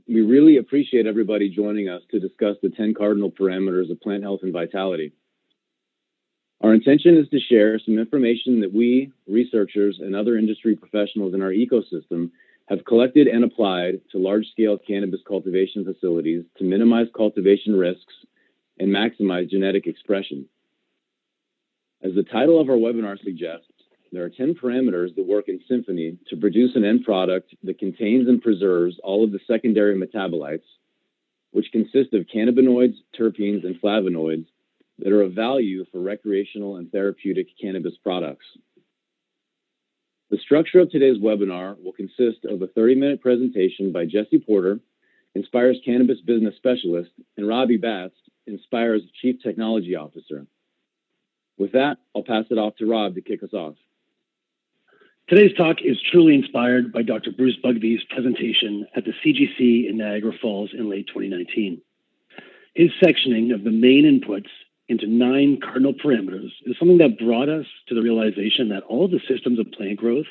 We really appreciate everybody joining us to discuss the 10 cardinal parameters of plant health and vitality. Our intention is to share some information that we, researchers, and other industry professionals in our ecosystem have collected and applied to large-scale cannabis cultivation facilities to minimize cultivation risks and maximize genetic expression. As the title of our webinar suggests, there are 10 parameters that work in symphony to produce an end product that contains and preserves all of the secondary metabolites, which consist of cannabinoids, terpenes, and flavonoids that are of value for recreational and therapeutic cannabis products. The structure of today's webinar will consist of a 30-minute presentation by Jesse Porter, Inspire's Cannabis Business Specialist, and Robbie Batts, Inspire's Chief Technology Officer. With that, I'll pass it off to Rob to kick us off. Today's talk is truly inspired by Dr. Bruce Bugby's presentation at the CGC in Niagara Falls in late 2019. His sectioning of the main inputs into 9 cardinal parameters is something that brought us to the realization that all of the systems of plant growth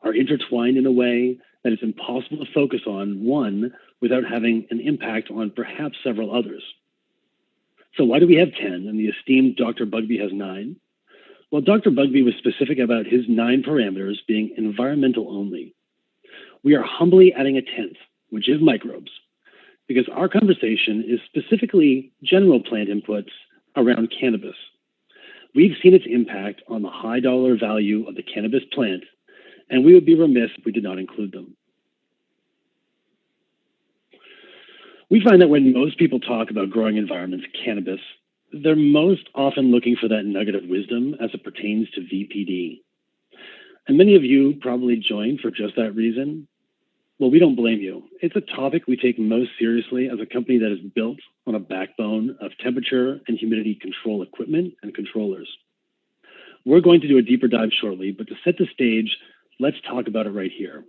are intertwined in a way that it's impossible to focus on one without having an impact on perhaps several others. So why do we have 10 and the esteemed Dr. Bugby has 9? Well, Dr. Bugby was specific about his 9 parameters being environmental only. We are humbly adding a 10th, which is microbes, because our conversation is specifically general plant inputs around cannabis. We've seen its impact on the high dollar value of the cannabis plant, and we would be remiss if we did not include them. We find that when most people talk about growing environments cannabis, they're most often looking for that nugget of wisdom as it pertains to VPD. And many of you probably joined for just that reason. Well, we don't blame you. It's a topic we take most seriously as a company that is built on a backbone of temperature and humidity control equipment and controllers. We're going to do a deeper dive shortly, but to set the stage, let's talk about it right here.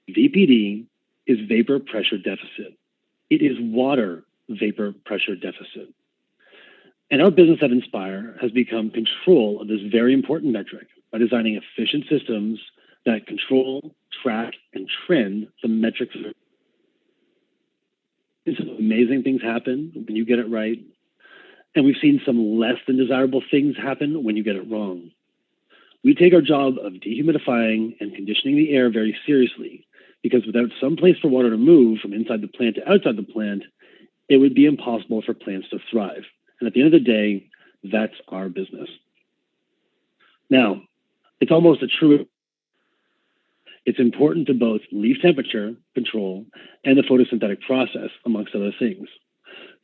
VPD is vapor pressure deficit. It is water vapor pressure deficit. And our business at Inspire has become control of this very important metric by designing efficient systems that control, track, and trend the metrics. Some amazing things happen when you get it right, and we've seen some less than desirable things happen when you get it wrong. We take our job of dehumidifying and conditioning the air very seriously, because without some place for water to move from inside the plant to outside the plant, it would be impossible for plants to thrive. And at the end of the day, that's our business. Now, it's almost a true. It's important to both leaf temperature control and the photosynthetic process, amongst other things.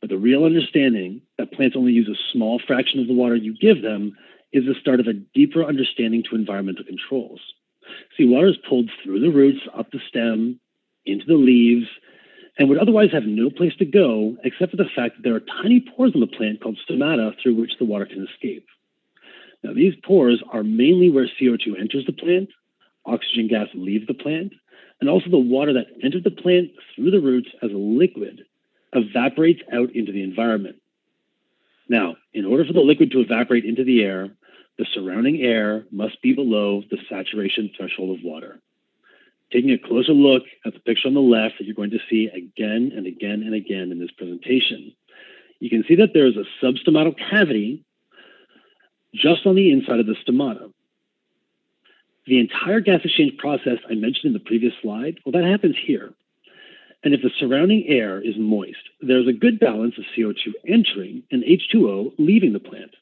But the real understanding that plants only use a small fraction of the water you give them is the start of a deeper understanding to environmental controls. See, water is pulled through the roots, up the stem, into the leaves, and would otherwise have no place to go except for the fact that there are tiny pores in the plant called stomata through which the water can escape. Now, these pores are mainly where CO2 enters the plant, oxygen gas leaves the plant, and also the water that entered the plant through the roots as a liquid evaporates out into the environment. Now, in order for the liquid to evaporate into the air, the surrounding air must be below the saturation threshold of water. Taking a closer look at the picture on the left that you're going to see again and again and again in this presentation, you can see that there is a substomatal cavity just on the inside of the stomata. The entire gas exchange process I mentioned in the previous slide, well, that happens here. And if the surrounding air is moist, there's a good balance of CO2 entering and H2O leaving the plant.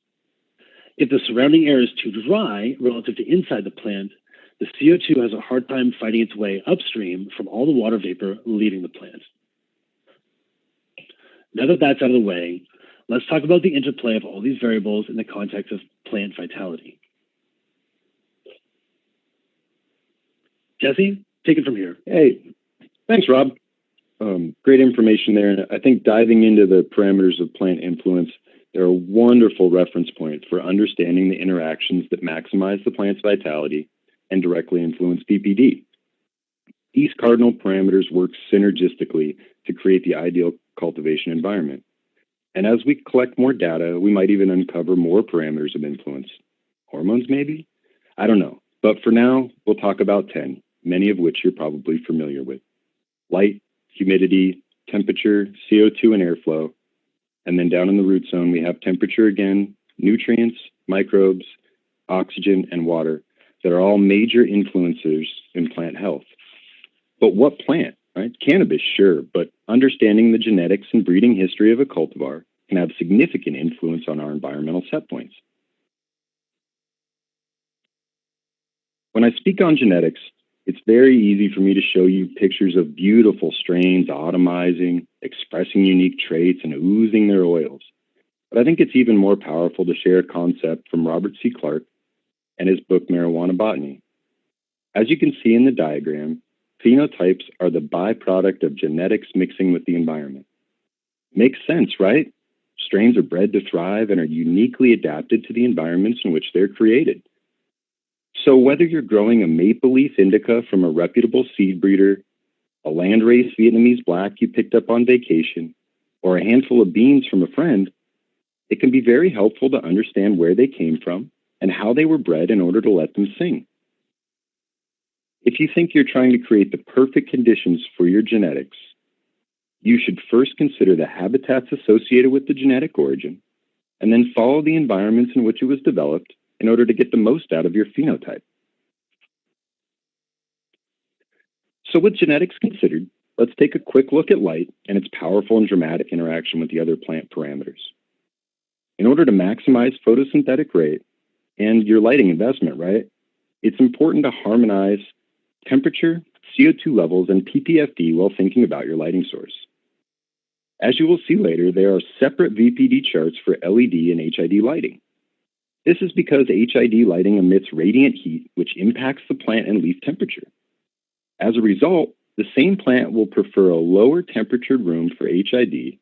If the surrounding air is too dry relative to inside the plant, the CO2 has a hard time fighting its way upstream from all the water vapor leaving the plant. Now that that's out of the way, let's talk about the interplay of all these variables in the context of plant vitality. Jesse, take it from here. Hey, thanks, Rob. Great information there. And I think diving into the parameters of plant influence, they're a wonderful reference point for understanding the interactions that maximize the plant's vitality and directly influence PPD. These cardinal parameters work synergistically to create the ideal cultivation environment. And as we collect more data, we might even uncover more parameters of influence. Hormones, maybe? I don't know. But for now, we'll talk about 10, many of which you're probably familiar with. Light, humidity, temperature, CO2, and airflow. And then down in the root zone, we have temperature again, nutrients, microbes, oxygen, and water that are all major influencers in plant health. But what plant, right? Cannabis, sure, but understanding the genetics and breeding history of a cultivar can have significant influence on our environmental set points. When I speak on genetics, it's very easy for me to show you pictures of beautiful strains automizing, expressing unique traits, and oozing their oils. But I think it's even more powerful to share a concept from Robert C. Clark and his book, Marijuana Botany. As you can see in the diagram, phenotypes are the byproduct of genetics mixing with the environment. Makes sense, right? Strains are bred to thrive and are uniquely adapted to the environments in which they're created. So whether you're growing a maple leaf indica from a reputable seed breeder, a landrace Vietnamese black you picked up on vacation, or a handful of beans from a friend, it can be very helpful to understand where they came from and how they were bred in order to let them sing. If you think you're trying to create the perfect conditions for your genetics, you should first consider the habitats associated with the genetic origin, and then follow the environments in which it was developed in order to get the most out of your phenotype. So with genetics considered, let's take a quick look at light and its powerful and dramatic interaction with the other plant parameters. In order to maximize photosynthetic rate and your lighting investment, right, it's important to harmonize temperature, CO2 levels, and PPFD while thinking about your lighting source. As you will see later, there are separate VPD charts for LED and HID lighting. This is because HID lighting emits radiant heat, which impacts the plant and leaf temperature. As a result, the same plant will prefer a lower temperatured room for HID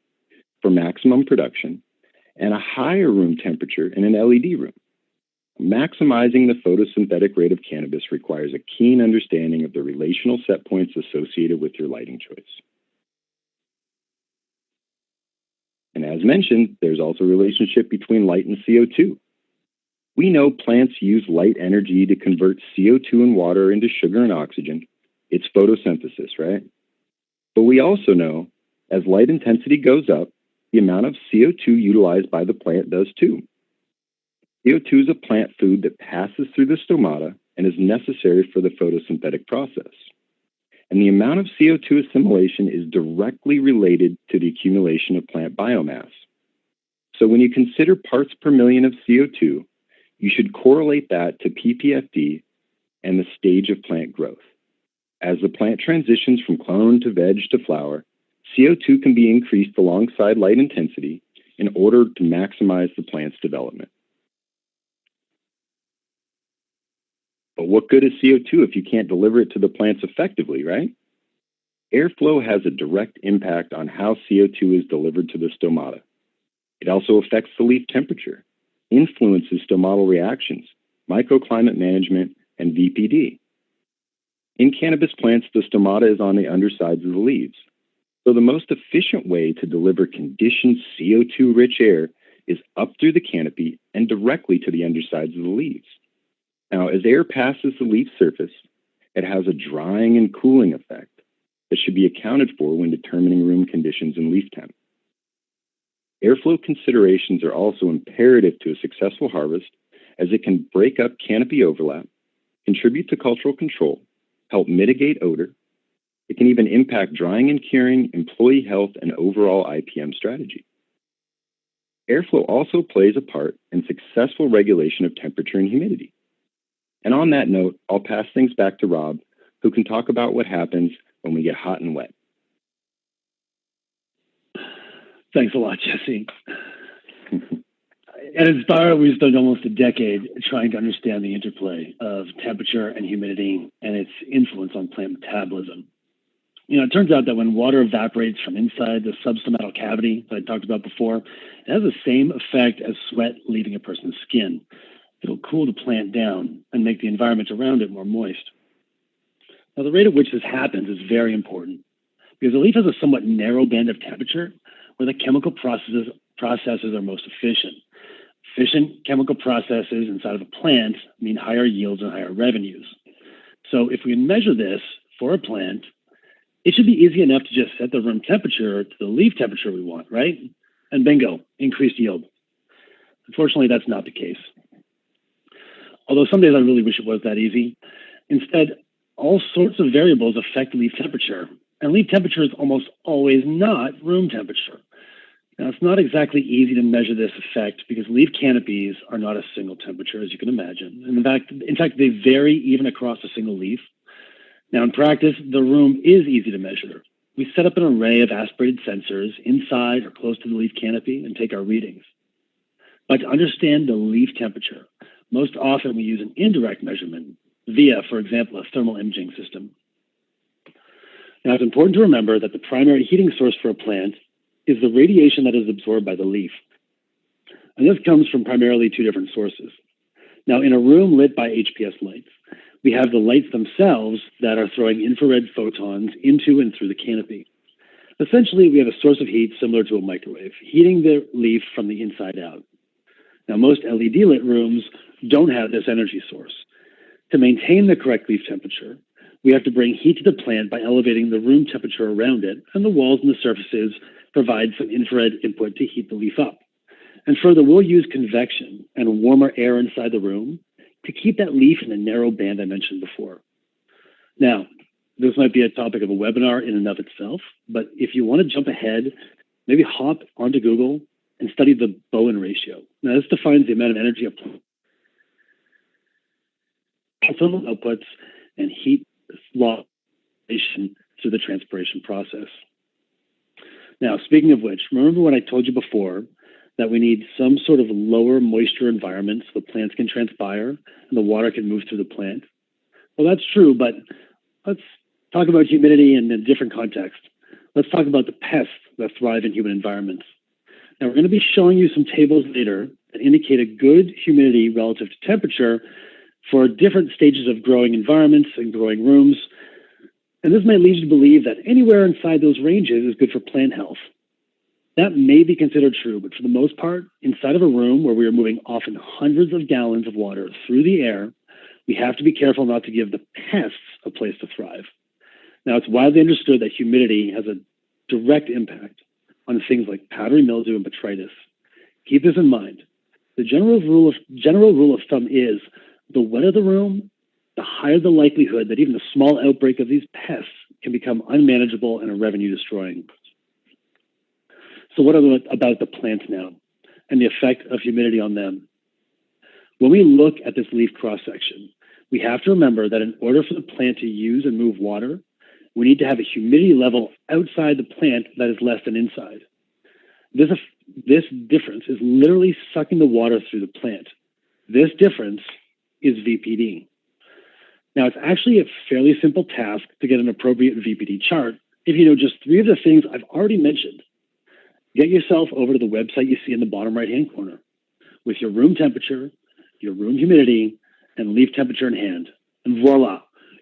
for maximum production and a higher room temperature in an LED room. Maximizing the photosynthetic rate of cannabis requires a keen understanding of the relational set points associated with your lighting choice. And as mentioned, there's also a relationship between light and CO2. We know plants use light energy to convert CO2 and water into sugar and oxygen. It's photosynthesis, right? But we also know as light intensity goes up, the amount of CO2 utilized by the plant does too. CO2 is a plant food that passes through the stomata and is necessary for the photosynthetic process. And the amount of CO2 assimilation is directly related to the accumulation of plant biomass. So when you consider parts per million of CO2, you should correlate that to PPFD and the stage of plant growth. As the plant transitions from clone to veg to flower, CO2 can be increased alongside light intensity in order to maximize the plant's development. But what good is CO2 if you can't deliver it to the plants effectively, right? Airflow has a direct impact on how CO2 is delivered to the stomata. It also affects the leaf temperature, influences stomatal reactions, microclimate management, and VPD. In cannabis plants, the stomata is on the undersides of the leaves. So the most efficient way to deliver conditioned CO2-rich air is up through the canopy and directly to the undersides of the leaves. Now, as air passes the leaf surface, it has a drying and cooling effect that should be accounted for when determining room conditions and leaf temp. Airflow considerations are also imperative to a successful harvest, as it can break up canopy overlap, contribute to cultural control, help mitigate odor. It can even impact drying and curing, employee health, and overall IPM strategy. Airflow also plays a part in successful regulation of temperature and humidity. And on that note, I'll pass things back to Rob, who can talk about what happens when we get hot and wet. Thanks a lot, Jesse. At Inspire, we spent almost a decade trying to understand the interplay of temperature and humidity and its influence on plant metabolism. It turns out that when water evaporates from inside the substomatal cavity that I talked about before, it has the same effect as sweat leaving a person's skin. It'll cool the plant down and make the environment around it more moist. Now, the rate at which this happens is very important because the leaf has a somewhat narrow band of temperature where the chemical processes are most efficient. Efficient chemical processes inside of a plant mean higher yields and higher revenues. So if we measure this for a plant, It should be easy enough to just set the room temperature to the leaf temperature we want, right? And bingo, increased yield. Unfortunately, that's not the case. Although some days I really wish it was that easy. Instead, all sorts of variables affect leaf temperature, and leaf temperature is almost always not room temperature. Now, it's not exactly easy to measure this effect because leaf canopies are not a single temperature, as you can imagine. And in fact, they vary even across a single leaf. Now, in practice, the room is easy to measure. We set up an array of aspirated sensors inside or close to the leaf canopy and take our readings. But to understand the leaf temperature, most often we use an indirect measurement via, for example, a thermal imaging system. Now, it's important to remember that the primary heating source for a plant is the radiation that is absorbed by the leaf. And this comes from primarily two different sources. Now, in a room lit by HPS lights, we have the lights themselves that are throwing infrared photons into and through the canopy. Essentially, we have a source of heat similar to a microwave, heating the leaf from the inside out. Now, most LED lit rooms don't have this energy source. To maintain the correct leaf temperature, we have to bring heat to the plant by elevating the room temperature around it, and the walls and the surfaces provide some infrared input to heat the leaf up. And further, we'll use convection and warmer air inside the room to keep that leaf in the narrow band I mentioned before. Now, this might be a topic of a webinar in and of itself, but if you want to jump ahead, maybe hop onto Google and study the Bowen ratio. Now, this defines the amount of energy a plant thermal outputs and heat loss through the transpiration process. Now, speaking of which, remember what I told you before, that we need some sort of lower moisture environment so the plants can transpire and the water can move through the plant? Well, that's true, but let's talk about humidity in a different context. Let's talk about the pests that thrive in humid environments. Now, we're going to be showing you some tables later that indicate a good humidity relative to temperature for different stages of growing environments and growing rooms. And this might lead you to believe that anywhere inside those ranges is good for plant health. That may be considered true, but for the most part, inside of a room where we are moving often hundreds of gallons of water through the air, we have to be careful not to give the pests a place to thrive. Now, it's widely understood that humidity has a direct impact on things like powdery mildew and botrytis. Keep this in mind. The general rule of thumb is the wetter the room, the higher the likelihood that even a small outbreak of these pests can become unmanageable and revenue destroying. So what about the plants now and the effect of humidity on them? When we look at this leaf cross-section, we have to remember that in order for the plant to use and move water, we need to have a humidity level outside the plant that is less than inside. This difference is literally sucking the water through the plant. This difference is VPD. Now, it's actually a fairly simple task to get an appropriate VPD chart if you know just three of the things I've already mentioned. Get yourself over to the website you see in the bottom right-hand corner with your room temperature, your room humidity, and leaf temperature in hand. And voila,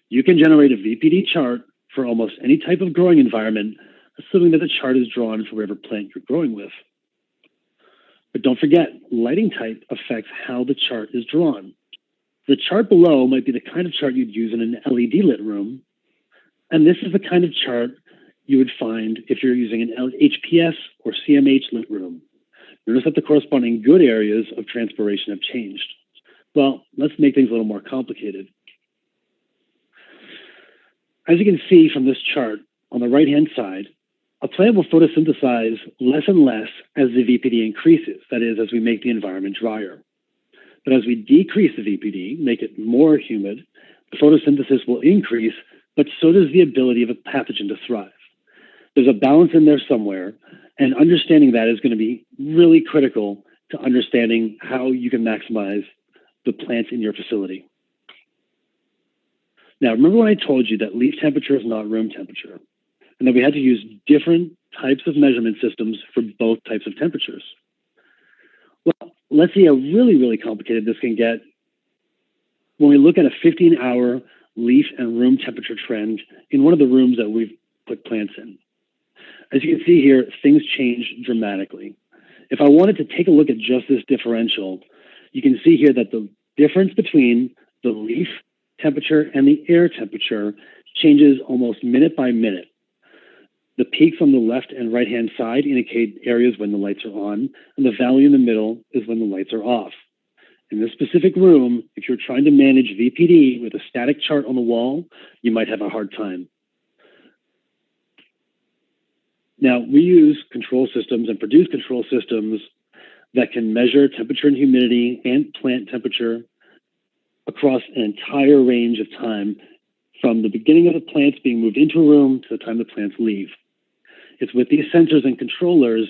you can generate a VPD chart for almost any type of growing environment, assuming that the chart is drawn for whatever plant you're growing with. But don't forget, lighting type affects how the chart is drawn. The chart below might be the kind of chart you'd use in an LED lit room, and this is the kind of chart you would find if you're using an HPS or CMH lit room. Notice that the corresponding good areas of transpiration have changed. Well, let's make things a little more complicated. As you can see from this chart, on the right-hand side, a plant will photosynthesize less and less as the VPD increases, that is, as we make the environment drier. But as we decrease the VPD, make it more humid, the photosynthesis will increase, but so does the ability of a pathogen to thrive. There's a balance in there somewhere, and understanding that is going to be really critical to understanding how you can maximize the plants in your facility. Now, remember when I told you that leaf temperature is not room temperature, and that we had to use different types of measurement systems for both types of temperatures? Well, let's see how really, really complicated this can get when we look at a 15-hour leaf and room temperature trend in one of the rooms that we've put plants in. As you can see here, things change dramatically. If I wanted to take a look at just this differential, you can see here that the difference between the leaf temperature and the air temperature changes almost minute by minute. The peaks on the left and right-hand side indicate areas when the lights are on, and the valley in the middle is when the lights are off. In this specific room, if you're trying to manage VPD with a static chart on the wall, you might have a hard time. Now, we use control systems and produce control systems that can measure temperature and humidity and plant temperature across an entire range of time, from the beginning of the plants being moved into a room to the time the plants leave. It's with these sensors and controllers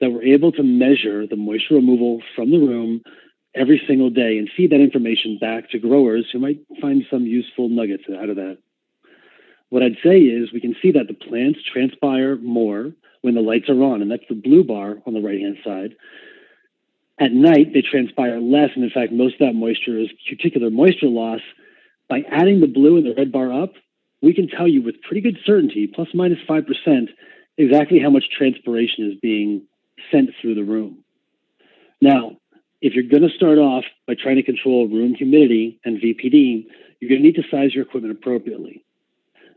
that we're able to measure the moisture removal from the room every single day and feed that information back to growers who might find some useful nuggets out of that. What I'd say is we can see that the plants transpire more when the lights are on, and that's the blue bar on the right-hand side. At night, they transpire less, and in fact, most of that moisture is cuticular moisture loss. By adding the blue and the red bar up, we can tell you with pretty good certainty, plus minus 5%, exactly how much transpiration is being sent through the room. Now, if you're going to start off by trying to control room humidity and VPD, you're going to need to size your equipment appropriately.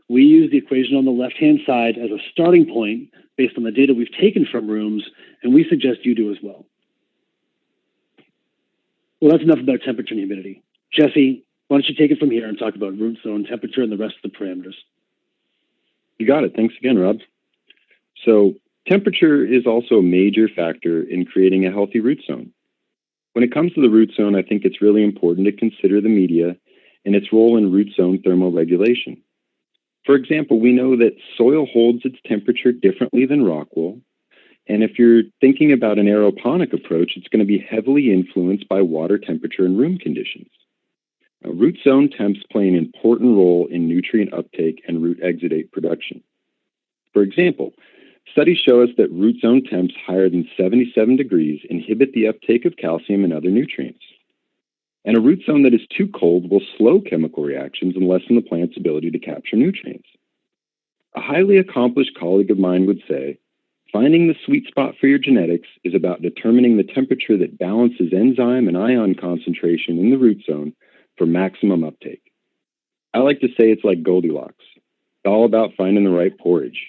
We use the equation on the left-hand side as a starting point based on the data we've taken from rooms, and we suggest you do as well. Well, that's enough about temperature and humidity. Jesse, why don't you take it from here and talk about root zone temperature and the rest of the parameters? You got it. Thanks again, Rob. So temperature is also a major factor in creating a healthy root zone. When it comes to the root zone, I think it's really important to consider the media and its role in root zone thermoregulation. For example, we know that soil holds its temperature differently than rock will. And if you're thinking about an aeroponic approach, it's going to be heavily influenced by water temperature and room conditions. Now, root zone temps play an important role in nutrient uptake and root exudate production. For example, studies show us that root zone temps higher than 77 degrees inhibit the uptake of calcium and other nutrients. And a root zone that is too cold will slow chemical reactions and lessen the plant's ability to capture nutrients. A highly accomplished colleague of mine would say, finding the sweet spot for your genetics is about determining the temperature that balances enzyme and ion concentration in the root zone for maximum uptake. I like to say it's like Goldilocks. It's all about finding the right porridge.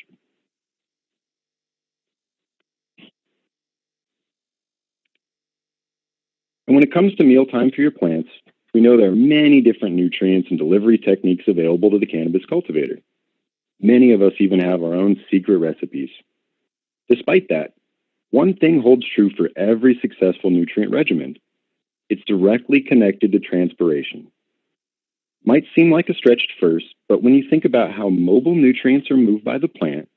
And when it comes to mealtime for your plants, we know there are many different nutrients and delivery techniques available to the cannabis cultivator. Many of us even have our own secret recipes. Despite that, one thing holds true for every successful nutrient regimen. It's directly connected to transpiration. Might seem like a stretch at first, but when you think about how mobile nutrients are moved by the plant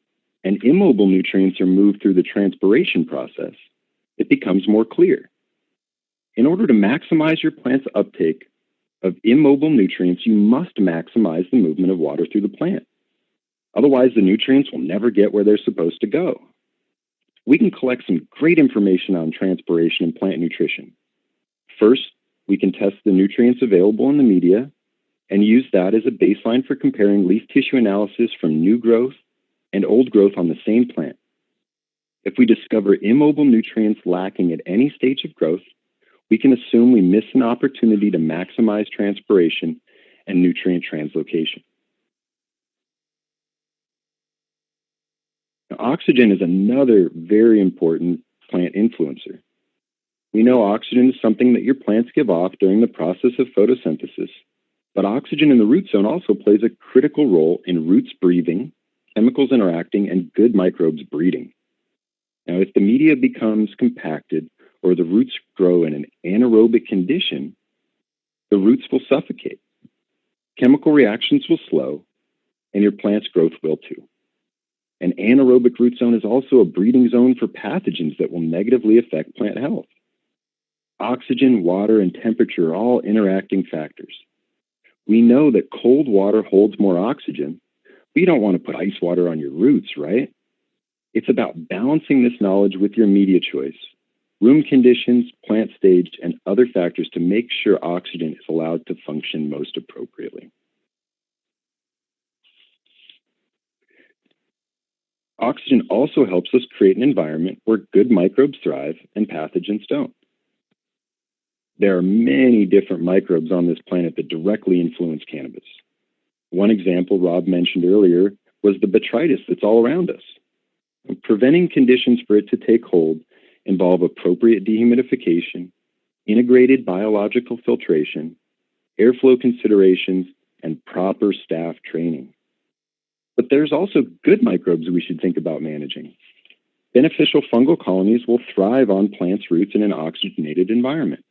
and immobile nutrients are moved through the transpiration process, it becomes more clear. In order to maximize your plant's uptake of immobile nutrients, you must maximize the movement of water through the plant. Otherwise, the nutrients will never get where they're supposed to go. We can collect some great information on transpiration and plant nutrition. First, we can test the nutrients available in the media and use that as a baseline for comparing leaf tissue analysis from new growth and old growth on the same plant. If we discover immobile nutrients lacking at any stage of growth, we can assume we miss an opportunity to maximize transpiration and nutrient translocation. Now, oxygen is another very important plant influencer. We know oxygen is something that your plants give off during the process of photosynthesis, but oxygen in the root zone also plays a critical role in roots breathing, chemicals interacting, and good microbes breeding. Now, if the media becomes compacted or the roots grow in an anaerobic condition, the roots will suffocate. Chemical reactions will slow, and your plant's growth will too. An anaerobic root zone is also a breeding zone for pathogens that will negatively affect plant health. Oxygen, water, and temperature are all interacting factors. We know that cold water holds more oxygen, but you don't want to put ice water on your roots, right? It's about balancing this knowledge with your media choice, room conditions, plant stage, and other factors to make sure oxygen is allowed to function most appropriately. Oxygen also helps us create an environment where good microbes thrive and pathogens don't. There are many different microbes on this planet that directly influence cannabis. One example Rob mentioned earlier was the botrytis that's all around us. Preventing conditions for it to take hold involve appropriate dehumidification, integrated biological filtration, airflow considerations, and proper staff training. But there's also good microbes we should think about managing. Beneficial fungal colonies will thrive on plants' roots in an oxygenated environment.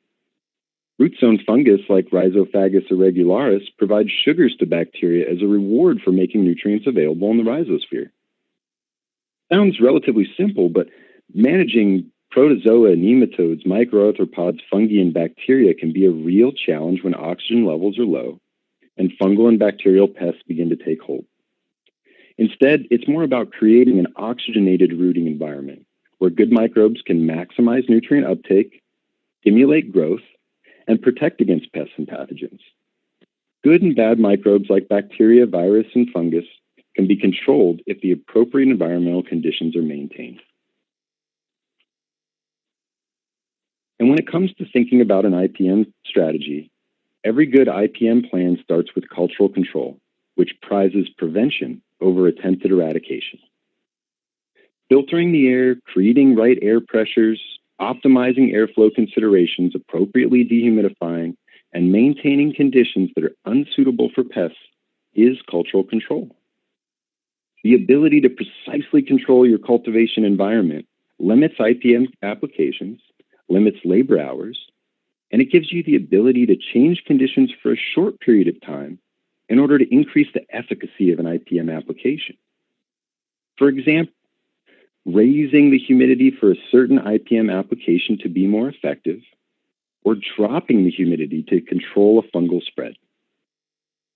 Root zone fungus like Rhizophagus irregularis provides sugars to bacteria as a reward for making nutrients available in the rhizosphere. Sounds relatively simple, but managing protozoa, nematodes, microarthropods, fungi, and bacteria can be a real challenge when oxygen levels are low and fungal and bacterial pests begin to take hold. Instead, it's more about creating an oxygenated rooting environment where good microbes can maximize nutrient uptake, stimulate growth, and protect against pests and pathogens. Good and bad microbes like bacteria, virus, and fungus can be controlled if the appropriate environmental conditions are maintained. And when it comes to thinking about an IPM strategy, every good IPM plan starts with cultural control, which prizes prevention over attempted eradication. Filtering the air, creating right air pressures, optimizing airflow considerations, appropriately dehumidifying, and maintaining conditions that are unsuitable for pests is cultural control. The ability to precisely control your cultivation environment limits IPM applications, limits labor hours, and it gives you the ability to change conditions for a short period of time in order to increase the efficacy of an IPM application. For example, raising the humidity for a certain IPM application to be more effective, or dropping the humidity to control a fungal spread.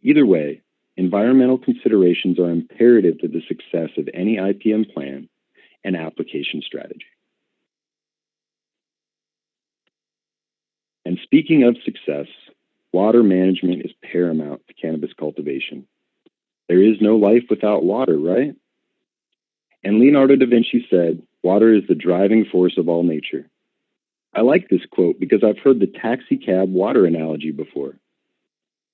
Either way, environmental considerations are imperative to the success of any IPM plan and application strategy. And speaking of success, water management is paramount to cannabis cultivation. There is no life without water, right? And Leonardo da Vinci said, "Water is the driving force of all nature." I like this quote because I've heard the taxi cab water analogy before.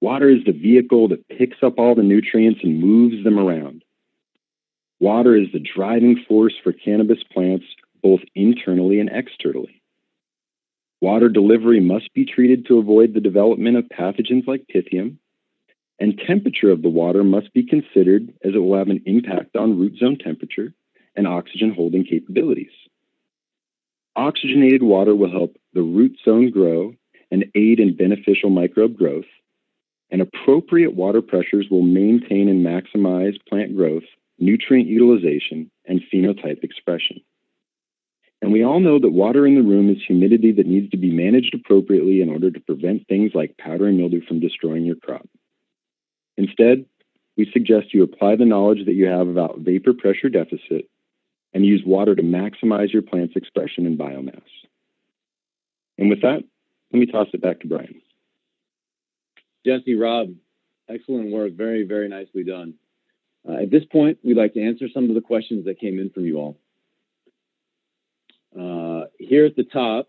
Water is the vehicle that picks up all the nutrients and moves them around. Water is the driving force for cannabis plants, both internally and externally. Water delivery must be treated to avoid the development of pathogens like Pythium, and temperature of the water must be considered as it will have an impact on root zone temperature and oxygen holding capabilities. Oxygenated water will help the root zone grow and aid in beneficial microbe growth, and appropriate water pressures will maintain and maximize plant growth, nutrient utilization, and phenotype expression. And we all know that water in the room is humidity that needs to be managed appropriately in order to prevent things like powdery mildew from destroying your crop. Instead, we suggest you apply the knowledge that you have about vapor pressure deficit and use water to maximize your plant's expression and biomass. And with that, let me toss it back to Brian. Jesse, Rob, excellent work. Very, very nicely done. At this point, we'd like to answer some of the questions that came in from you all. Here at the top,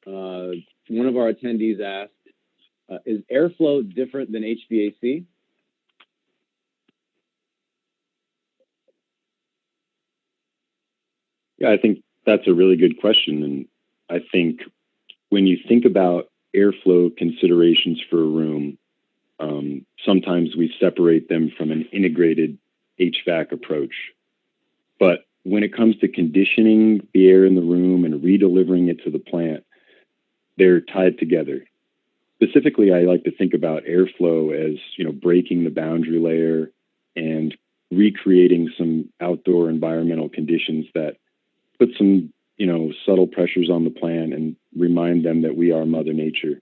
one of our attendees asked, is airflow different than HVAC? Yeah, I think that's a really good question. And I think when you think about airflow considerations for a room, sometimes we separate them from an integrated HVAC approach. But when it comes to conditioning the air in the room and redelivering it to the plant, they're tied together. Specifically, I like to think about airflow as, breaking the boundary layer and recreating some outdoor environmental conditions that put some, subtle pressures on the plant and remind them that we are Mother Nature.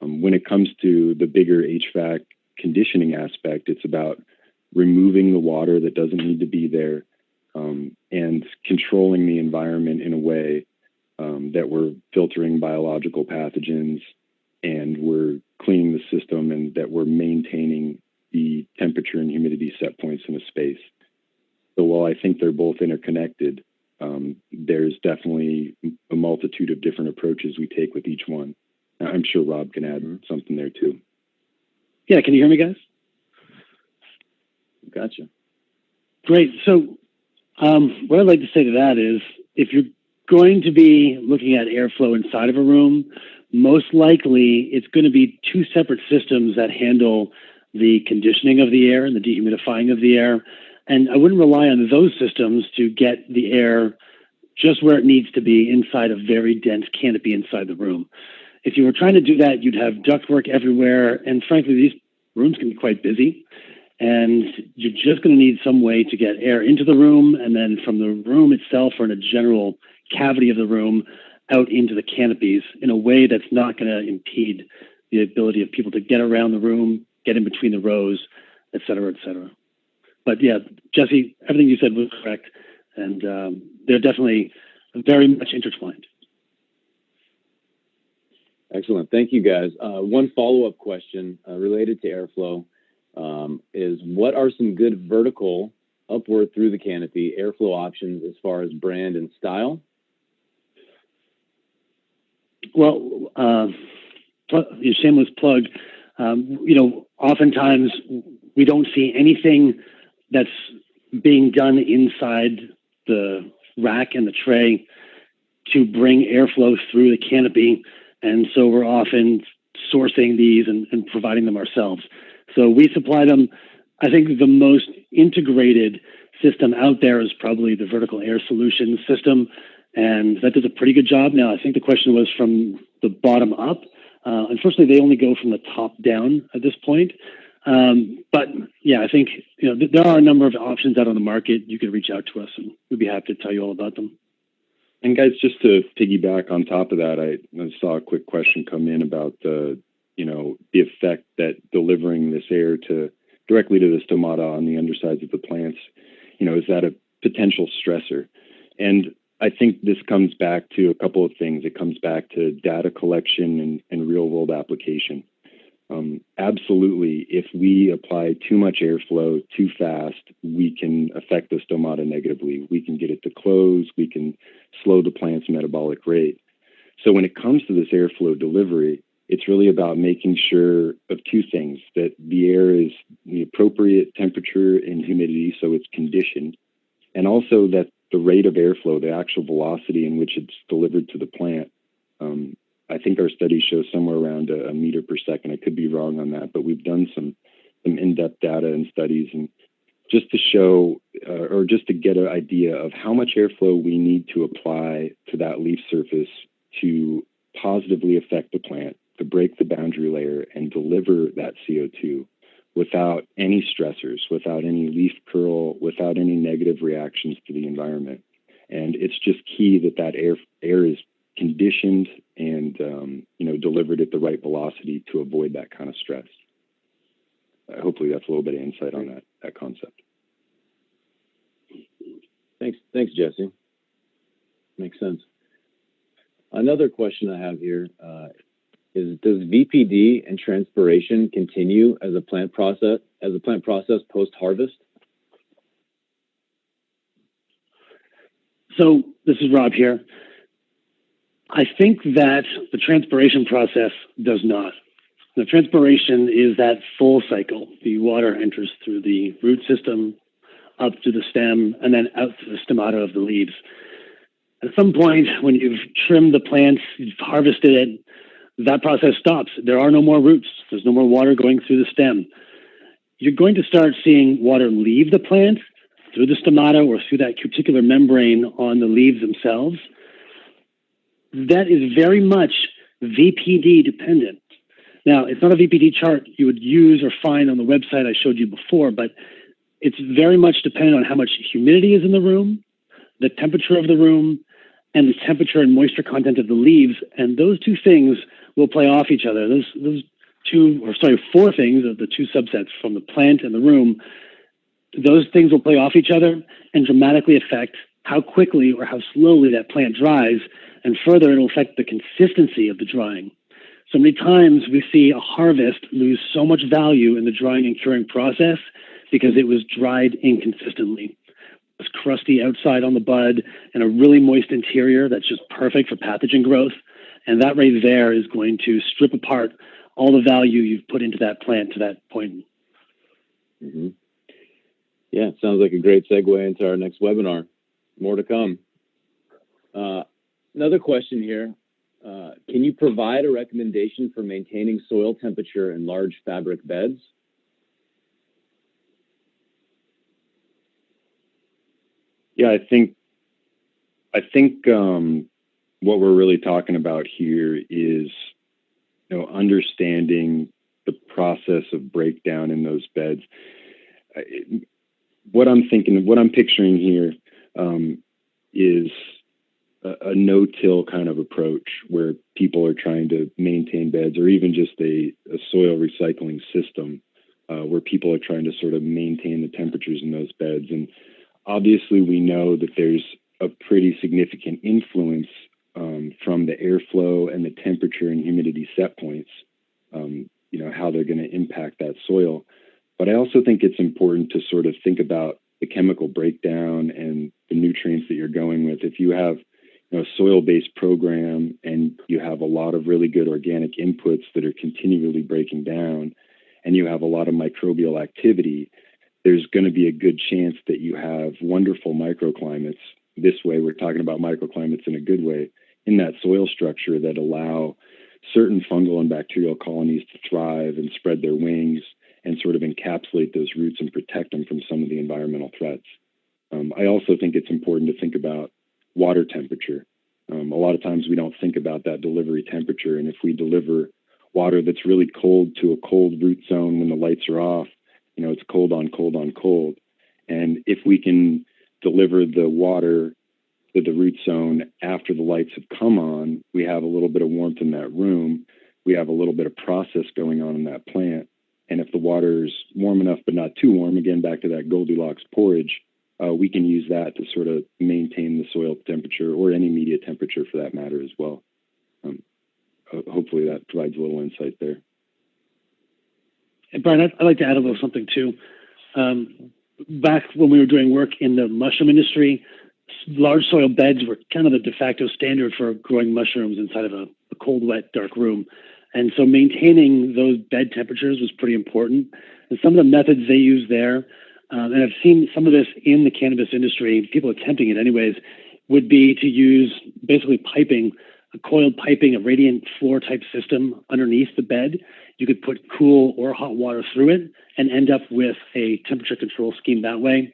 When it comes to the bigger HVAC conditioning aspect, it's about removing the water that doesn't need to be there, and controlling the environment in a way that we're filtering biological pathogens and we're cleaning the system and that we're maintaining the temperature and humidity set points in a space. So while I think they're both interconnected, there's definitely a multitude of different approaches we take with each one. I'm sure Rob can add something there too. Yeah, can you hear me, guys? Gotcha. Great. So What I'd like to say to that is, if you're going to be looking at airflow inside of a room, most likely it's going to be two separate systems that handle the conditioning of the air and the dehumidifying of the air. And I wouldn't rely on those systems to get the air just where it needs to be inside a very dense canopy inside the room. If you were trying to do that, you'd have ductwork everywhere. And frankly, these rooms can be quite busy. And you're just going to need some way to get air into the room, and then from the room itself or in a general cavity of the room out into the canopies in a way that's not going to impede the ability of people to get around the room, get in between the rows, et cetera, et cetera. But yeah, Jesse, everything you said was correct. And they're definitely very much intertwined. Excellent. Thank you, guys. One follow-up question related to airflow is, what are some good vertical upward through the canopy airflow options as far as brand and style? Well, shameless plug, oftentimes we don't see anything that's being done inside the rack and the tray to bring airflow through the canopy. And so we're often sourcing these and providing them ourselves. So we supply them. I think the most integrated system out there is probably the vertical air solutions system. And that does a pretty good job. Now, I think the question was from the bottom up. Unfortunately, they only go from the top down at this point. But yeah, I think there are a number of options out on the market. You could reach out to us, and we'd be happy to tell you all about them. And guys, just to piggyback on top of that, I saw a quick question come in about the effect that delivering this air directly to the stomata on the undersides of the plants, is that a potential stressor? And I think this comes back to a couple of things. It comes back to data collection and real world application. Absolutely, if we apply too much airflow too fast, we can affect the stomata negatively. We can get it to close. We can slow the plant's metabolic rate. So when it comes to this airflow delivery, it's really about making sure of two things: that the air is the appropriate temperature and humidity, so it's conditioned, and also that the rate of airflow, the actual velocity in which it's delivered to the plant, I think our studies show somewhere around a meter per second. I could be wrong on that, but we've done some in-depth data and studies, and just to show or just to get an idea of how much airflow we need to apply to that leaf surface to positively affect the plant, to break the boundary layer and deliver that CO2 without any stressors, without any leaf curl, without any negative reactions to the environment. And it's just key that air is conditioned and delivered at the right velocity to avoid that kind of stress. Hopefully that's a little bit of insight on that concept. Thanks, Jesse. Makes sense. Another question I have here is: does VPD and transpiration continue as a plant process post-harvest? So this is Rob here. I think that the transpiration process does not. The transpiration is that full cycle. The water enters through the root system, up to the stem, and then out to the stomata of the leaves. At some point, when you've trimmed the plants, you've harvested it, that process stops. There are no more roots. There's no more water going through the stem. You're going to start seeing water leave the plant through the stomata or through that cuticular membrane on the leaves themselves. That is very much VPD dependent. Now, it's not a VPD chart you would use or find on the website I showed you before, but it's very much dependent on how much humidity is in the room, the temperature of the room, and the temperature and moisture content of the leaves. And those two things will play off each other. Four things of the two subsets from the plant and the room, those things will play off each other and dramatically affect how quickly or how slowly that plant dries. And further, it'll affect the consistency of the drying. So many times we see a harvest lose so much value in the drying and curing process because it was dried inconsistently. It's crusty outside on the bud and a really moist interior that's just perfect for pathogen growth. And that right there is going to strip apart all the value you've put into that plant to that point. Mm-hmm. Yeah, it sounds like a great segue into our next webinar. More to come. Another question here. Can you provide a recommendation for maintaining soil temperature in large fabric beds? Yeah, I think what we're really talking about here is, understanding the process of breakdown in those beds. What I'm picturing here is a no-till kind of approach where people are trying to maintain beds, or even just a soil recycling system where people are trying to sort of maintain the temperatures in those beds. And obviously we know that there's a pretty significant influence from the airflow and the temperature and humidity set points, how they're going to impact that soil. But I also think it's important to sort of think about the chemical breakdown and the nutrients that you're going with. If you have a soil-based program and you have a lot of really good organic inputs that are continually breaking down, and you have a lot of microbial activity, there's going to be a good chance that you have wonderful microclimates. This way, we're talking about microclimates in a good way in that soil structure that allow certain fungal and bacterial colonies to thrive and spread their wings and sort of encapsulate those roots and protect them from some of the environmental threats. I also think it's important to think about water temperature. A lot of times we don't think about that delivery temperature. And if we deliver water that's really cold to a cold root zone when the lights are off, it's cold on cold on cold. And if we can deliver the water to the root zone after the lights have come on, we have a little bit of warmth in that room. We have a little bit of process going on in that plant. And if the water is warm enough but not too warm, again, back to that Goldilocks porridge, we can use that to sort of maintain the soil temperature, or any media temperature for that matter as well. Hopefully that provides a little insight there. And Brian, I'd like to add a little something too. Back when we were doing work in the mushroom industry, large soil beds were kind of the de facto standard for growing mushrooms inside of a cold, wet, dark room. And so maintaining those bed temperatures was pretty important. And some of the methods they use there, and I've seen some of this in the cannabis industry, people attempting it anyways, would be to use basically piping, a coiled piping, a radiant floor type system underneath the bed. You could put cool or hot water through it and end up with a temperature control scheme that way.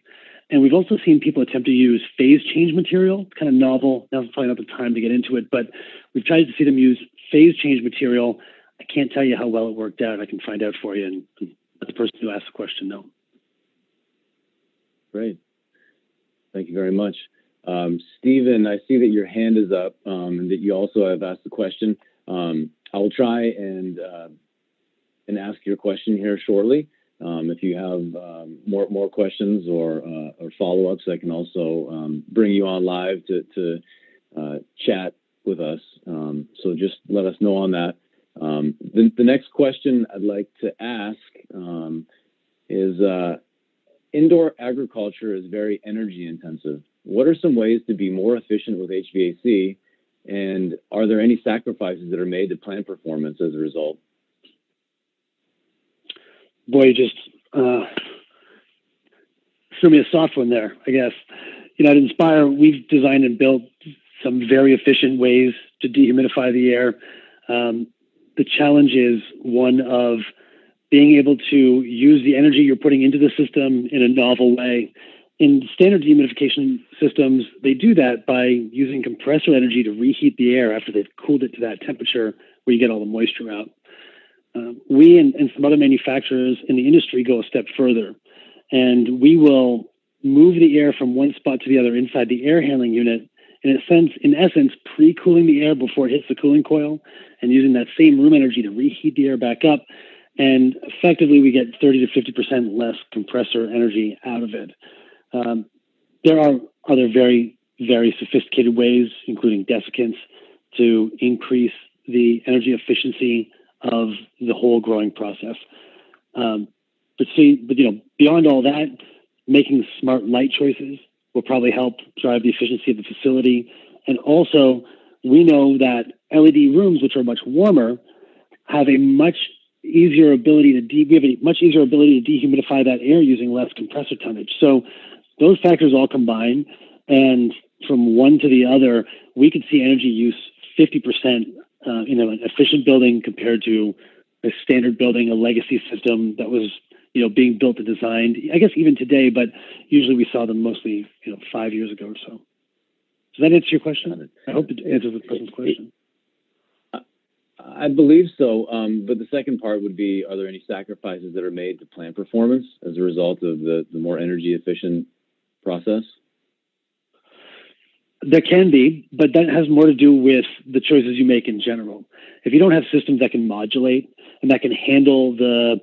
And we've also seen people attempt to use phase change material, kind of novel. Now's probably not the time to get into it, but we've tried to see them use phase change material. I can't tell you how well it worked out. I can find out for you and let the person who asked the question know. Great. Thank you very much. Stephen, I see that your hand is up and that you also have asked the question. I'll try and ask your question here shortly. If you have more questions or follow-ups, I can also bring you on live to chat with us. So just let us know on that. The next question I'd like to ask is, indoor agriculture is very energy intensive. What are some ways to be more efficient with HVAC? And are there any sacrifices that are made to plant performance as a result? Boy, you just threw me a soft one there, I guess. At Inspire, we've designed and built some very efficient ways to dehumidify the air. The challenge is one of being able to use the energy you're putting into the system in a novel way. In standard dehumidification systems, they do that by using compressor energy to reheat the air after they've cooled it to that temperature where you get all the moisture out. We and some other manufacturers in the industry go a step further, and we will move the air from one spot to the other inside the air handling unit, in essence, pre-cooling the air before it hits the cooling coil, and using that same room energy to reheat the air back up. And effectively, we get 30 to 50% less compressor energy out of it. There are other very, very sophisticated ways, including desiccants, to increase the energy efficiency of the whole growing process. But beyond all that, making smart light choices will probably help drive the efficiency of the facility. And also, we know that LED rooms, which are much warmer, have a much easier ability to we have a much easier ability to dehumidify that air using less compressor tonnage. So those factors all combine, and from one to the other, we could see energy use 50% in an efficient building compared to a standard building, a legacy system that was being built and designed. I guess even today, but usually we saw them mostly 5 years ago or so. Does that answer your question? I hope it answers the person's question. I believe so, but the second part would be, are there any sacrifices that are made to plant performance as a result of the more energy efficient process? There can be, but that has more to do with the choices you make in general. If you don't have systems that can modulate and that can handle the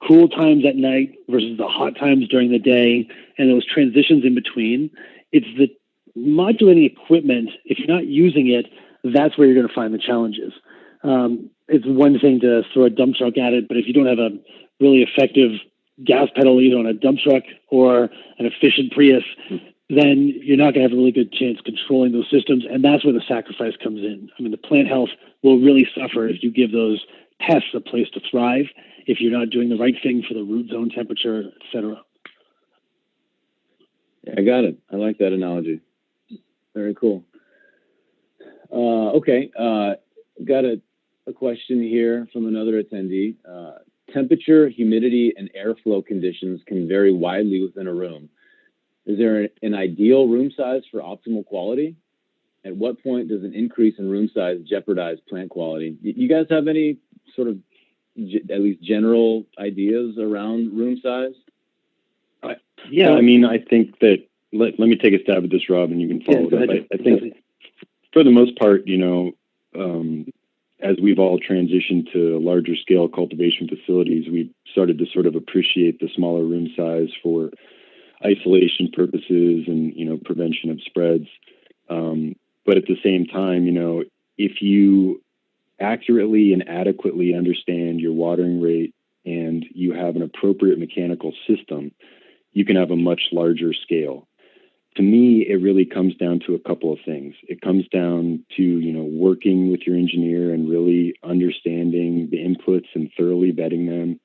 cool times at night versus the hot times during the day and those transitions in between, it's the modulating equipment. If you're not using it, that's where you're going to find the challenges. It's one thing to throw a dump truck at it, but if you don't have a really effective gas pedal either on a dump truck or an efficient Prius, then you're not going to have a really good chance controlling those systems. And that's where the sacrifice comes in. I mean, the plant health will really suffer if you give those pests a place to thrive, if you're not doing the right thing for the root zone temperature, et cetera. Yeah, I got it. I like that analogy. Very cool. Okay. Got a question here from another attendee. Temperature, humidity, and airflow conditions can vary widely within a room. Is there an ideal room size for optimal quality? At what point does an increase in room size jeopardize plant quality? You guys have any sort of at least general ideas around room size? Yeah, I mean, I think that, let me take a stab at this, Rob, and you can follow it up. I think for the most part, as we've all transitioned to larger scale cultivation facilities, we've started to sort of appreciate the smaller room size for isolation purposes and, prevention of spreads. But at the same time, if you accurately and adequately understand your watering rate and you have an appropriate mechanical system, you can have a much larger scale. To me, it really comes down to a couple of things. It comes down to, working with your engineer and really understanding the inputs and thoroughly vetting them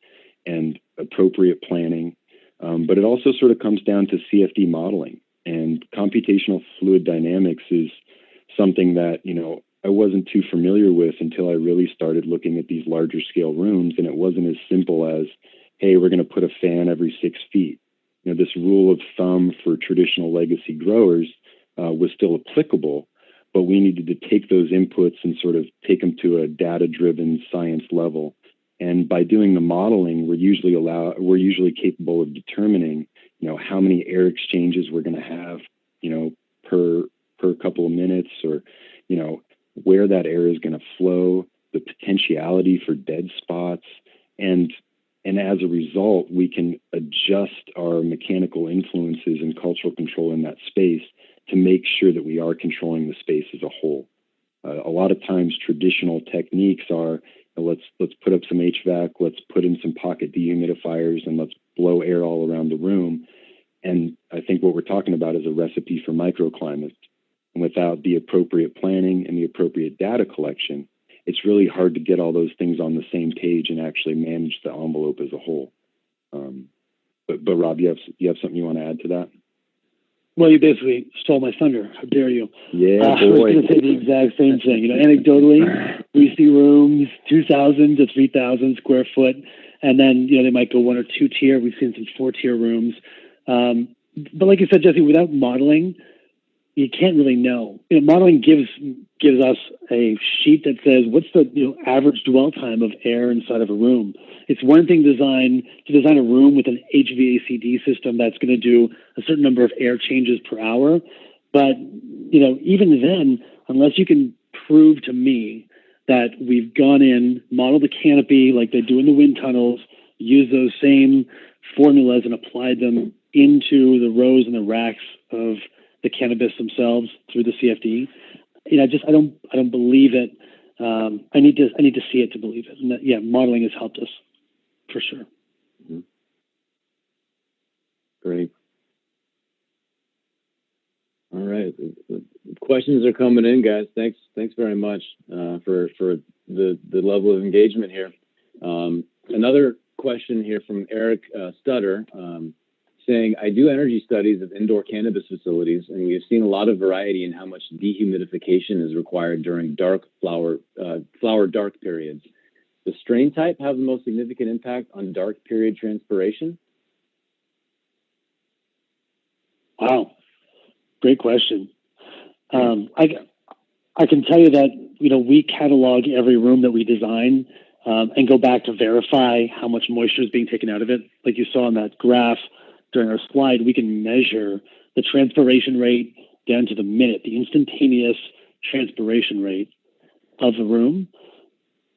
and appropriate planning. But it also sort of comes down to CFD modeling, and computational fluid dynamics is something that, I wasn't too familiar with until I really started looking at these larger scale rooms. And it wasn't as simple as, hey, we're going to put a fan every 6 feet. This rule of thumb for traditional legacy growers was still applicable, but we needed to take those inputs and sort of take them to a data-driven science level. And by doing the modeling, we're usually capable of determining, how many air exchanges we're going to have, per couple of minutes, or, where that air is going to flow, the potentiality for dead spots, and as a result, we can adjust our mechanical influences and cultural control in that space to make sure that we are controlling the space as a whole. A lot of times, traditional techniques are, let's put up some HVAC, let's put in some pocket dehumidifiers, and let's blow air all around the room. And I think what we're talking about is a recipe for microclimates. And without the appropriate planning and the appropriate data collection, it's really hard to get all those things on the same page and actually manage the envelope as a whole. But Rob, you have something you want to add to that? Well, you basically stole my thunder. How dare you? Yeah, I was going to say the exact same thing. Anecdotally, we see rooms 2,000 to 3,000 square foot, and then they might go 1 or 2 tier. We've seen some 4-tier rooms, but like you said, Jesse, without modeling, you can't really know. Modeling gives us a sheet that says what's the average dwell time of air inside of a room. It's one thing to design a room with an HVACD system that's going to do a certain number of air changes per hour, but even then, unless you can prove to me that we've gone in, modeled the canopy like they do in the wind tunnels, use those same formulas and applied them into the rows and the racks of the cannabis themselves through the CFD. I don't believe it. I need to see it to believe it. And modeling has helped us for sure. Mm-hmm. Great. All right. Questions are coming in, guys. Thanks very much for the level of engagement here. Another question here from Eric Stutter, saying, I do energy studies of indoor cannabis facilities, and we have seen a lot of variety in how much dehumidification is required during flower dark periods. Does strain type have the most significant impact on dark period transpiration? Wow, great question. I can tell you that, we catalog every room that we design and go back to verify how much moisture is being taken out of it. Like you saw on that graph during our slide, we can measure the transpiration rate down to the minute, the instantaneous transpiration rate of the room.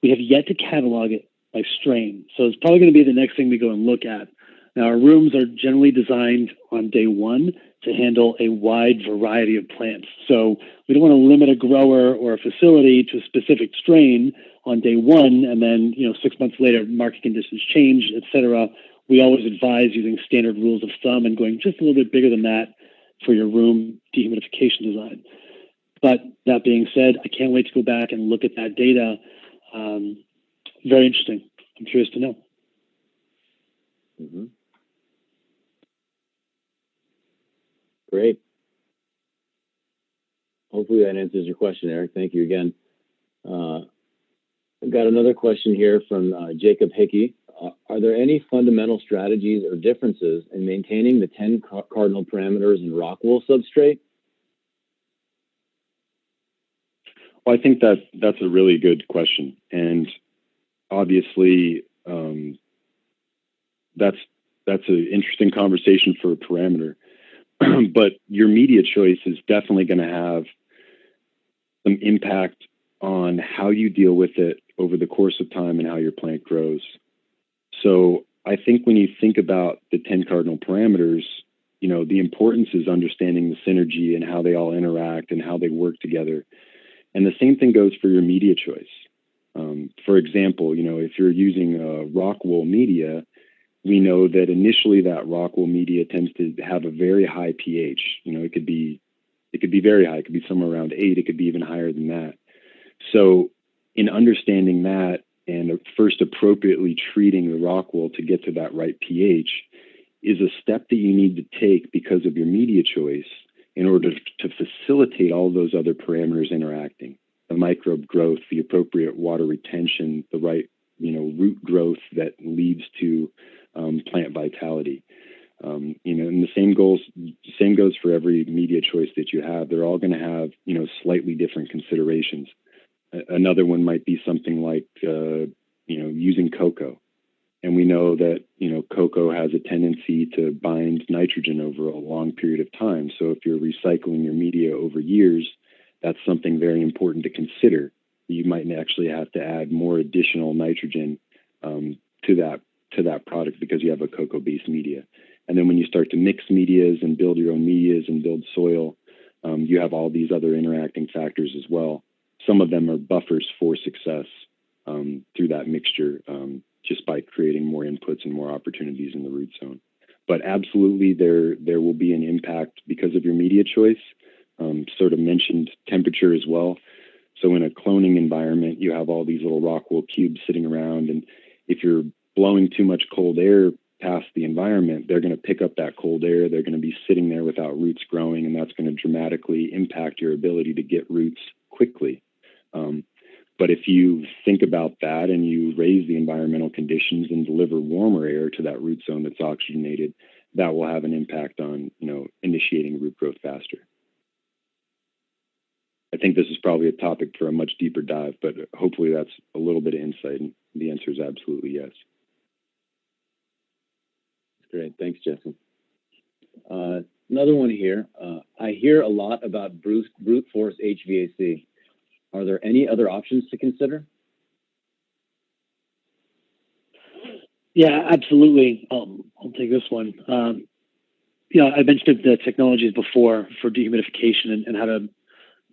We have yet to catalog it by strain. So it's probably going to be the next thing we go and look at. Now, our rooms are generally designed on day one to handle a wide variety of plants. So we don't want to limit a grower or a facility to a specific strain on day one, and then 6 months later, market conditions change, et cetera. We always advise using standard rules of thumb and going just a little bit bigger than that for your room dehumidification design. But that being said, I can't wait to go back and look at that data. Very interesting. I'm curious to know. Mm-hmm. Great. Hopefully that answers your question, Eric. Thank you again. I've got another question here from Jacob Hickey. Are there any fundamental strategies or differences in maintaining the 10 cardinal parameters in rock wool substrate? Well, I think that's a really good question. And obviously, that's an interesting conversation for a parameter. But your media choice is definitely going to have some impact on how you deal with it over the course of time and how your plant grows. So I think when you think about the 10 cardinal parameters, the importance is understanding the synergy and how they all interact and how they work together. And the same thing goes for your media choice. For example, if you're using rock wool media, we know that initially that rock wool media tends to have a very high pH. It could be very high. It could be somewhere around 8. It could be even higher than that. So in understanding that and first appropriately treating the rock wool to get to that right pH is a step that you need to take because of your media choice in order to facilitate all those other parameters interacting. The microbe growth, the appropriate water retention, the right root growth that leads to plant vitality. And the same goes for every media choice that you have. They're all going to have slightly different considerations. Another one might be something like using cocoa, and we know that cocoa has a tendency to bind nitrogen over a long period of time. So if you're recycling your media over years, that's something very important to consider. You might actually have to add more additional nitrogen to that product because you have a cocoa-based media. And then when you start to mix medias and build your own medias and build soil, you have all these other interacting factors as well. Some of them are buffers for success through that mixture, just by creating more inputs and more opportunities in the root zone. But absolutely, there will be an impact because of your media choice. Sort of mentioned temperature as well. So in a cloning environment, you have all these little rock wool cubes sitting around, and if you're blowing too much cold air past the environment, they're going to pick up that cold air. They're going to be sitting there without roots growing, and that's going to dramatically impact your ability to get roots quickly. But if you think about that and you raise the environmental conditions and deliver warmer air to that root zone that's oxygenated, that will have an impact on, initiating root growth faster. I think this is probably a topic for a much deeper dive, but hopefully that's a little bit of insight. And the answer is absolutely yes. Great. Thanks, Jesse. Another one here. I hear a lot about brute force HVAC. Are there any other options to consider? Yeah, absolutely. I'll take this one. I mentioned the technologies before for dehumidification and how to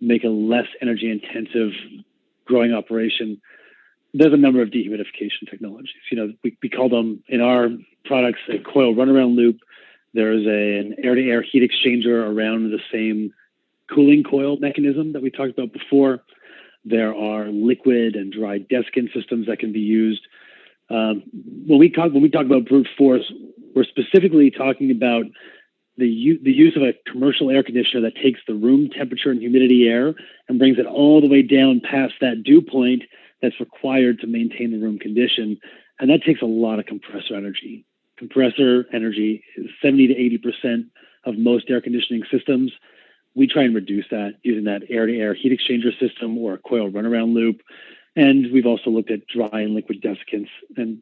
make a less energy intensive growing operation. There's a number of dehumidification technologies. We call them in our products a coil runaround loop. There's an air-to-air heat exchanger around the same cooling coil mechanism that we talked about before. There are liquid and dry desiccant systems that can be used. When we talk about brute force, we're specifically talking about the use of a commercial air conditioner that takes the room temperature and humidity air and brings it all the way down past that dew point that's required to maintain the room condition. And that takes a lot of compressor energy. Compressor energy is 70 to 80% of most air conditioning systems. We try and reduce that using that air-to-air heat exchanger system or a coil runaround loop. And we've also looked at dry and liquid desiccants, and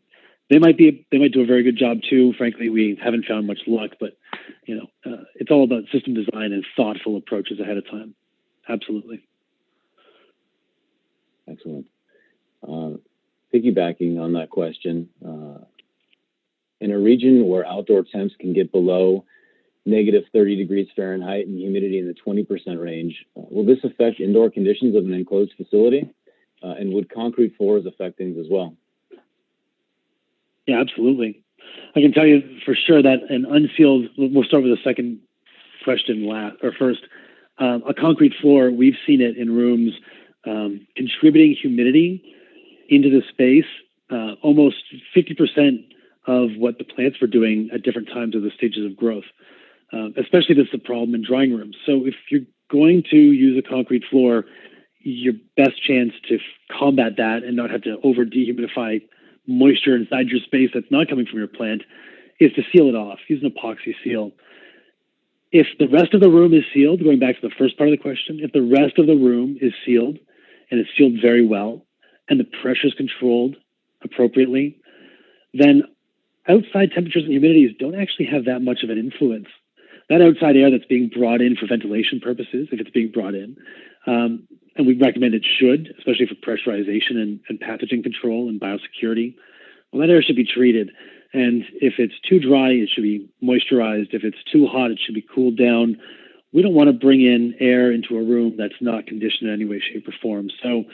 they might do a very good job too. Frankly, we haven't found much luck, but it's all about system design and thoughtful approaches ahead of time. Absolutely. Excellent. Piggybacking on that question, in a region where outdoor temps can get below negative 30 degrees Fahrenheit and humidity in the 20% range, will this affect indoor conditions of an enclosed facility? And would concrete floors affect things as well? Yeah, absolutely. I can tell you for sure that an unsealed, we'll start with the second question first. A concrete floor, we've seen it in rooms contributing humidity into the space, almost 50% of what the plants were doing at different times of the stages of growth. Especially this is a problem in drying rooms. So if you're going to use a concrete floor, your best chance to combat that and not have to over dehumidify moisture inside your space that's not coming from your plant is to seal it off. Use an epoxy seal. If the rest of the room is sealed, going back to the first part of the question, if the rest of the room is sealed and it's sealed very well and the pressure is controlled appropriately, then outside temperatures and humidities don't actually have that much of an influence. That outside air that's being brought in for ventilation purposes, if it's being brought in, and we recommend it should, especially for pressurization and pathogen control and biosecurity, well, that air should be treated. And if it's too dry, it should be moisturized. If it's too hot, it should be cooled down. We don't want to bring in air into a room that's not conditioned in any way, shape, or form. So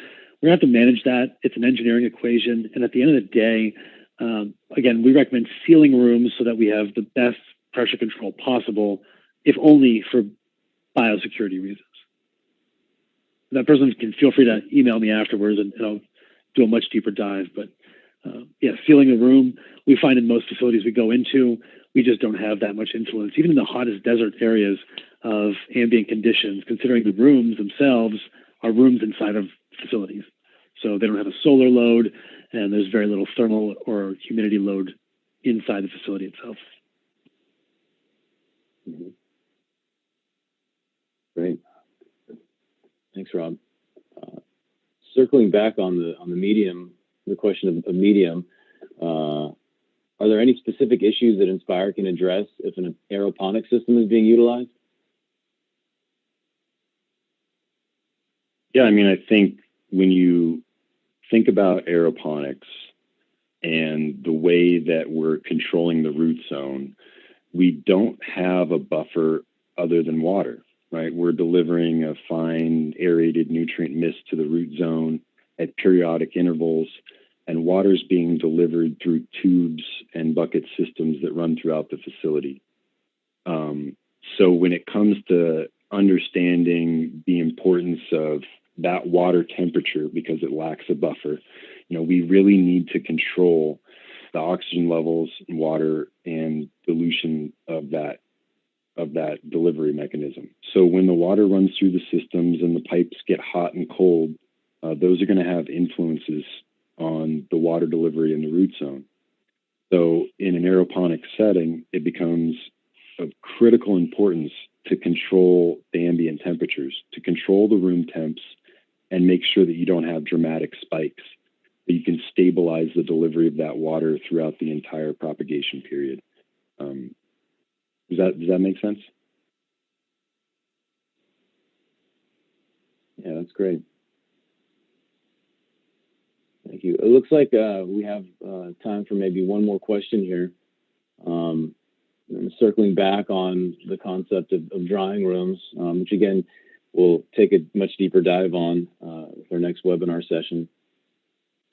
we have to manage that. It's an engineering equation. And at the end of the day, again, we recommend sealing rooms so that we have the best pressure control possible, if only for biosecurity reasons. That person can feel free to email me afterwards and I'll do a much deeper dive. But sealing a room, we find in most facilities we go into, we just don't have that much influence, even in the hottest desert areas of ambient conditions, considering the rooms themselves are rooms inside of facilities. So they don't have a solar load and there's very little thermal or humidity load inside the facility itself. Mm-hmm. Great. Thanks, Rob. Circling back on the medium, the question of medium, are there any specific issues that Inspire can address if an aeroponic system is being utilized? Yeah, I mean, I think when you think about aeroponics and the way that we're controlling the root zone, we don't have a buffer other than water. Right, we're delivering a fine aerated nutrient mist to the root zone at periodic intervals, and water's being delivered through tubes and bucket systems that run throughout the facility. So when it comes to understanding the importance of that water temperature because it lacks a buffer, we really need to control the oxygen levels in water and dilution of that delivery mechanism. So when the water runs through the systems and the pipes get hot and cold, those are going to have influences on the water delivery in the root zone. So in an aeroponic setting, it becomes of critical importance to control the ambient temperatures, to control the room temps and make sure that you don't have dramatic spikes, that you can stabilize the delivery of that water throughout the entire propagation period. Does that make sense? Yeah, that's great. Thank you. It looks like we have time for maybe one more question here. Circling back on the concept of drying rooms, which again, we'll take a much deeper dive on with our next webinar session.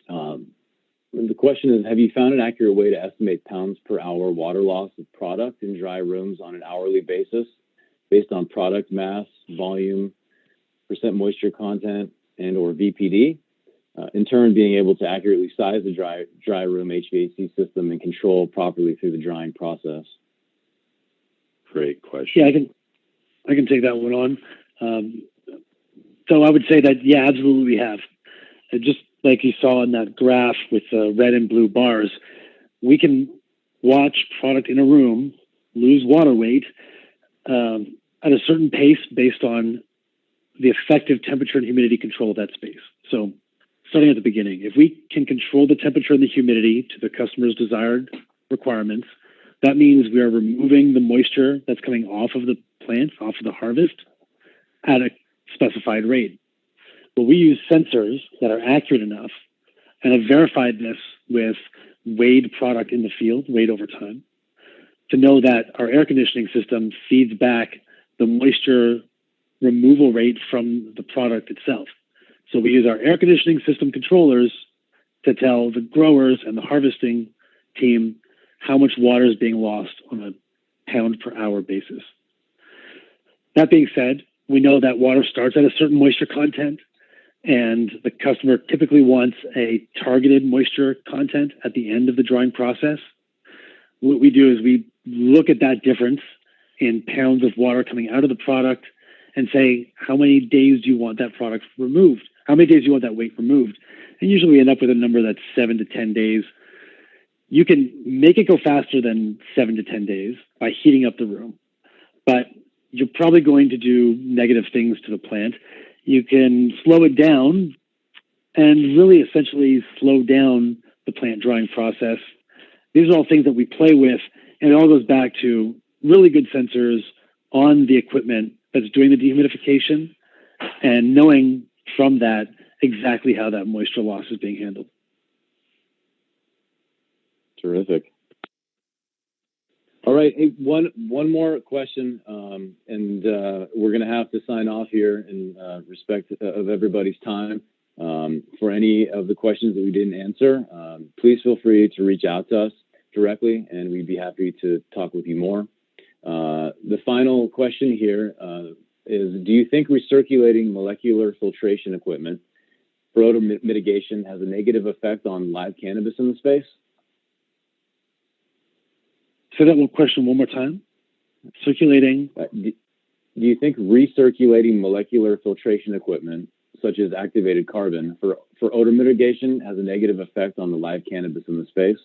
The question is, have you found an accurate way to estimate pounds per hour water loss of product in dry rooms on an hourly basis based on product mass, volume, percent moisture content, and or VPD? in turn being able to accurately size the dry room HVAC system and control properly through the drying process? Great question. Yeah, I can take that one on. So I would say that, yeah, absolutely we have. And just like you saw in that graph with the red and blue bars, we can watch product in a room lose water weight at a certain pace based on the effective temperature and humidity control of that space. So starting at the beginning, if we can control the temperature and the humidity to the customer's desired requirements, that means we are removing the moisture that's coming off of the plant, off of the harvest, at a specified rate. But we use sensors that are accurate enough and have verified this with weighed product in the field, weighed over time, to know that our air conditioning system feeds back the moisture removal rate from the product itself. So we use our air conditioning system controllers to tell the growers and the harvesting team how much water is being lost on a pound per hour basis. That being said, we know that water starts at a certain moisture content, and the customer typically wants a targeted moisture content at the end of the drying process. What we do is we look at that difference in pounds of water coming out of the product and say, how many days do you want that product removed? How many days do you want that weight removed? And usually we end up with a number that's 7 to 10 days. You can make it go faster than 7 to 10 days by heating up the room, but you're probably going to do negative things to the plant. You can slow it down and really essentially slow down the plant drying process. These are all things that we play with, and it all goes back to really good sensors on the equipment that's doing the dehumidification and knowing from that exactly how that moisture loss is being handled. Terrific. All right, hey, one more question, and we're going to have to sign off here in respect of everybody's time. For any of the questions that we didn't answer, please feel free to reach out to us directly, and we'd be happy to talk with you more. The final question here is, do you think recirculating molecular filtration equipment for odor mitigation has a negative effect on live cannabis in the space? Say that one question one more time. Circulating. Do you think recirculating molecular filtration equipment, such as activated carbon, for odor mitigation has a negative effect on the live cannabis in the space?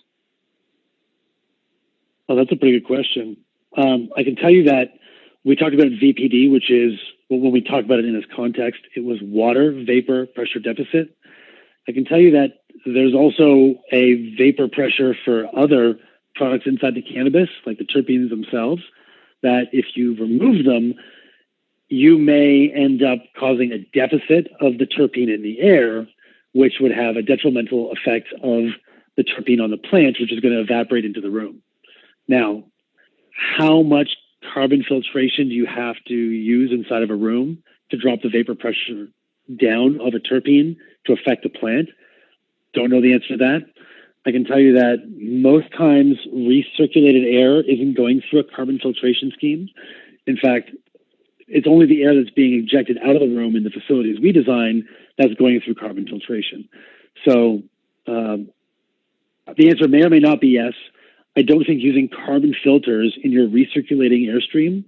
Oh, that's a pretty good question. I can tell you that we talked about VPD, which is, well, when we talked about it in this context, it was water vapor pressure deficit. I can tell you that there's also a vapor pressure for other products inside the cannabis, like the terpenes themselves, that if you remove them, you may end up causing a deficit of the terpene in the air, which would have a detrimental effect of the terpene on the plant, which is going to evaporate into the room. Now, how much carbon filtration do you have to use inside of a room to drop the vapor pressure down of a terpene to affect the plant? Don't know the answer to that. I can tell you that most times recirculated air isn't going through a carbon filtration scheme. In fact, it's only the air that's being ejected out of the room in the facilities we design that's going through carbon filtration. So the answer may or may not be yes. I don't think using carbon filters in your recirculating airstream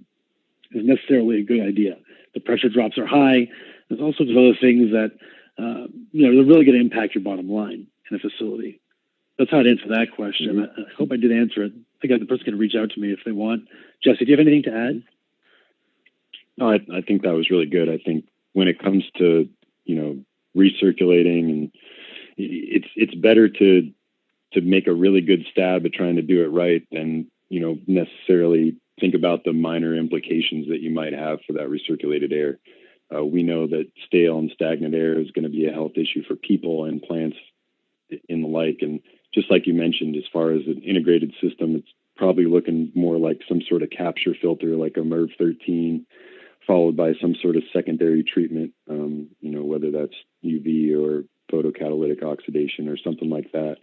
is necessarily a good idea. The pressure drops are high. There's all sorts of other things that they're really going to impact your bottom line in a facility. That's how I'd answer that question. I hope I did answer it. Again, the person can reach out to me if they want. Jesse, do you have anything to add? No, I think that was really good. I think when it comes to, recirculating, and it's better to make a really good stab at trying to do it right than, necessarily think about the minor implications that you might have for that recirculated air. We know that stale and stagnant air is going to be a health issue for people and plants in the like. And just like you mentioned, as far as an integrated system, it's probably looking more like some sort of capture filter, like a MERV 13, followed by some sort of secondary treatment, whether that's UV or photocatalytic oxidation or something like that.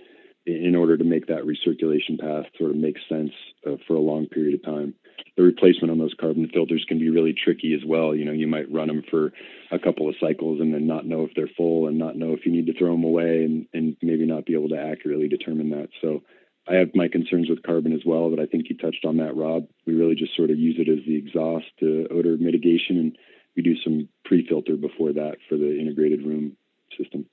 in order to make that recirculation path sort of make sense for a long period of time. The replacement on those carbon filters can be really tricky as well. You know, you might run them for a couple of cycles and then not know if they're full and not know if you need to throw them away and maybe not be able to accurately determine that. So I have my concerns with carbon as well, but I think you touched on that, Rob. We really just sort of use it as the exhaust odor mitigation, and we do some pre-filter before that for the integrated room system.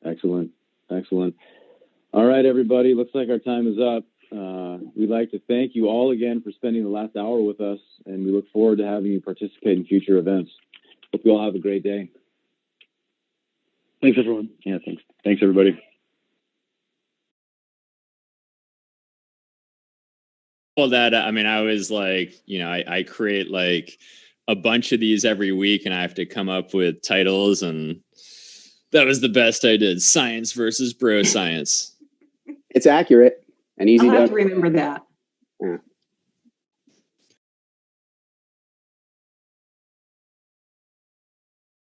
Excellent. Excellent. All right, everybody. Looks like our time is up. We'd like to thank you all again for spending the last hour with us, and we look forward to having you participate in future events. Hope you all have a great day. Thanks, everyone. Yeah, thanks. Thanks, everybody. Well, that, I mean, I was like, you know, I create like a bunch of these every week and I have to come up with titles, and that was the best I did. Science versus bro science. It's accurate and easy I'll have to to remember that. Yeah.